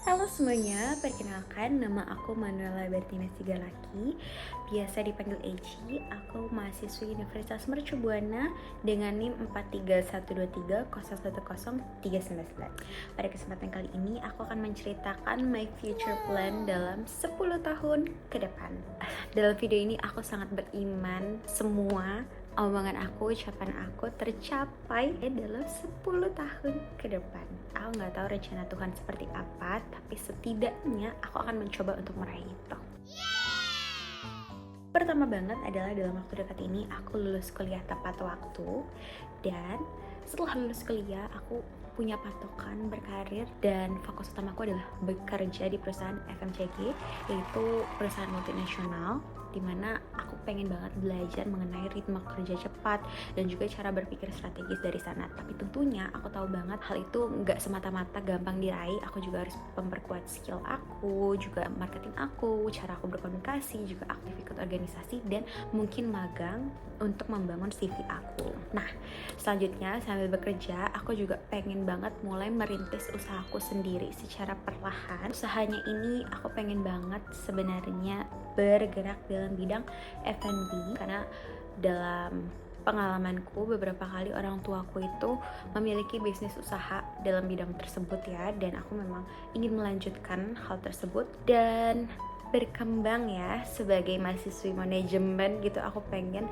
Halo semuanya, perkenalkan nama aku Manuela Bertina Sigalaki, biasa dipanggil Eci. Aku mahasiswi Universitas Mercu Buana dengan NIM 43123010319. Pada kesempatan kali ini aku akan menceritakan my future plan dalam 10 tahun ke depan. Dalam video ini aku sangat beriman semua omongan aku, ucapan aku tercapai dalam 10 tahun ke depan. Aku nggak tahu rencana Tuhan seperti apa, tapi setidaknya aku akan mencoba untuk meraih itu. Pertama banget adalah dalam waktu dekat ini aku lulus kuliah tepat waktu, dan setelah lulus kuliah aku punya patokan berkarir dan fokus utamaku adalah bekerja di perusahaan FMCG, yaitu perusahaan multinasional, dimana aku pengen banget belajar mengenai ritme kerja cepat dan juga cara berpikir strategis dari sana. Tapi tentunya aku tahu banget hal itu nggak semata-mata gampang diraih. Aku juga harus memperkuat skill aku, juga marketing aku, cara aku berkomunikasi, juga aktif ikut organisasi, dan mungkin magang untuk membangun CV aku. Nah, selanjutnya sambil bekerja aku juga pengen banget mulai merintis usahaku sendiri secara perlahan. Usahanya ini aku pengen banget sebenarnya bergerak dalam bidang F&B, karena dalam pengalamanku beberapa kali orang tuaku itu memiliki bisnis usaha dalam bidang tersebut ya, dan aku memang ingin melanjutkan hal tersebut dan berkembang ya sebagai mahasiswi manajemen gitu. Aku pengen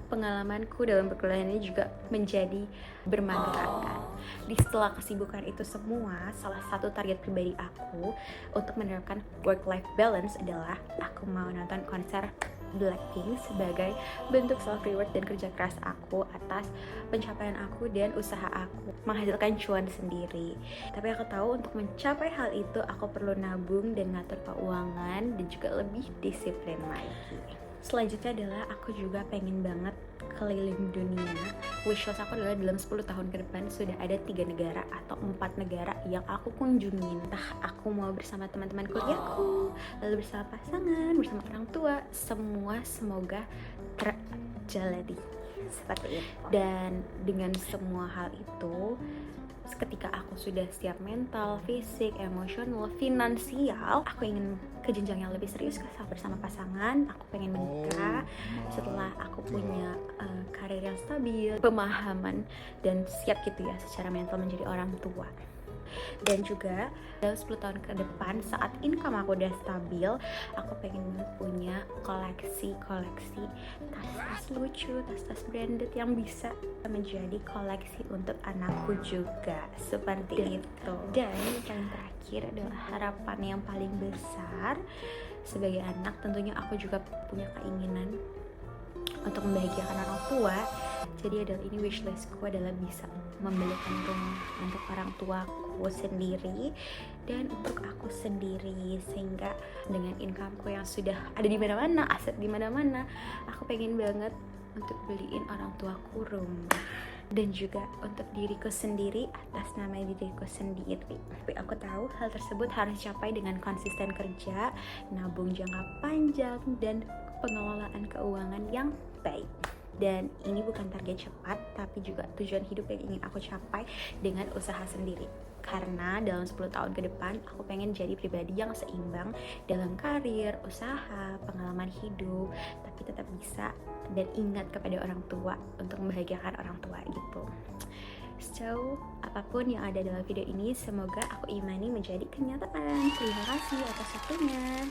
pengalamanku dalam perkuliahan ini juga menjadi bermanfaat. Di setelah kesibukan itu semua, salah satu target pribadi aku untuk menerapkan work-life balance adalah aku mau nonton konser Blackpink sebagai bentuk self-reward dan kerja keras aku atas pencapaian aku dan usaha aku menghasilkan cuan sendiri. Tapi aku tahu untuk mencapai hal itu aku perlu nabung dan ngatur keuangan dan juga lebih disiplin lagi. Selanjutnya adalah aku juga pengen banget keliling dunia. Wishlist aku adalah dalam 10 tahun ke depan sudah ada 3 negara atau 4 negara yang aku kunjungin. Entah aku mau bersama teman-teman kuliahku, lalu bersama pasangan, bersama orang tua, semua semoga terjalani seperti itu. Dan dengan semua hal itu, ketika aku sudah siap mental, fisik, emosional, finansial, aku ingin ke jenjang yang lebih serius bersama pasangan. Aku pengen menikah setelah aku punya karir yang stabil, pemahaman, dan siap gitu ya secara mental menjadi orang tua. Dan juga dalam 10 tahun ke depan saat income aku udah stabil, aku pengen banget punya koleksi tas-tas lucu, tas-tas branded yang bisa menjadi koleksi untuk anakku juga, seperti itu. Dan yang paling terakhir adalah harapan yang paling besar sebagai anak. Tentunya aku juga punya keinginan untuk membahagiakan orang tua. Jadi adalah ini wishlistku adalah bisa membelikan rumah untuk orang tuaku sendiri dan untuk aku sendiri, sehingga dengan incomeku yang sudah ada di mana-mana, aset di mana-mana, aku pengen banget untuk beliin orang tuaku rumah dan juga untuk diriku sendiri atas nama diriku sendiri. Tapi aku tahu hal tersebut harus capai dengan konsisten kerja, nabung jangka panjang, dan pengelolaan keuangan yang baik. Dan ini bukan target cepat, tapi juga tujuan hidup yang ingin aku capai dengan usaha sendiri. Karena dalam 10 tahun ke depan aku pengen jadi pribadi yang seimbang dalam karir, usaha, pengalaman hidup, tapi tetap bisa dan ingat kepada orang tua untuk membahagiakan orang tua gitu. So, apapun yang ada dalam video ini semoga aku imani menjadi kenyataan. Terima kasih atas waktunya.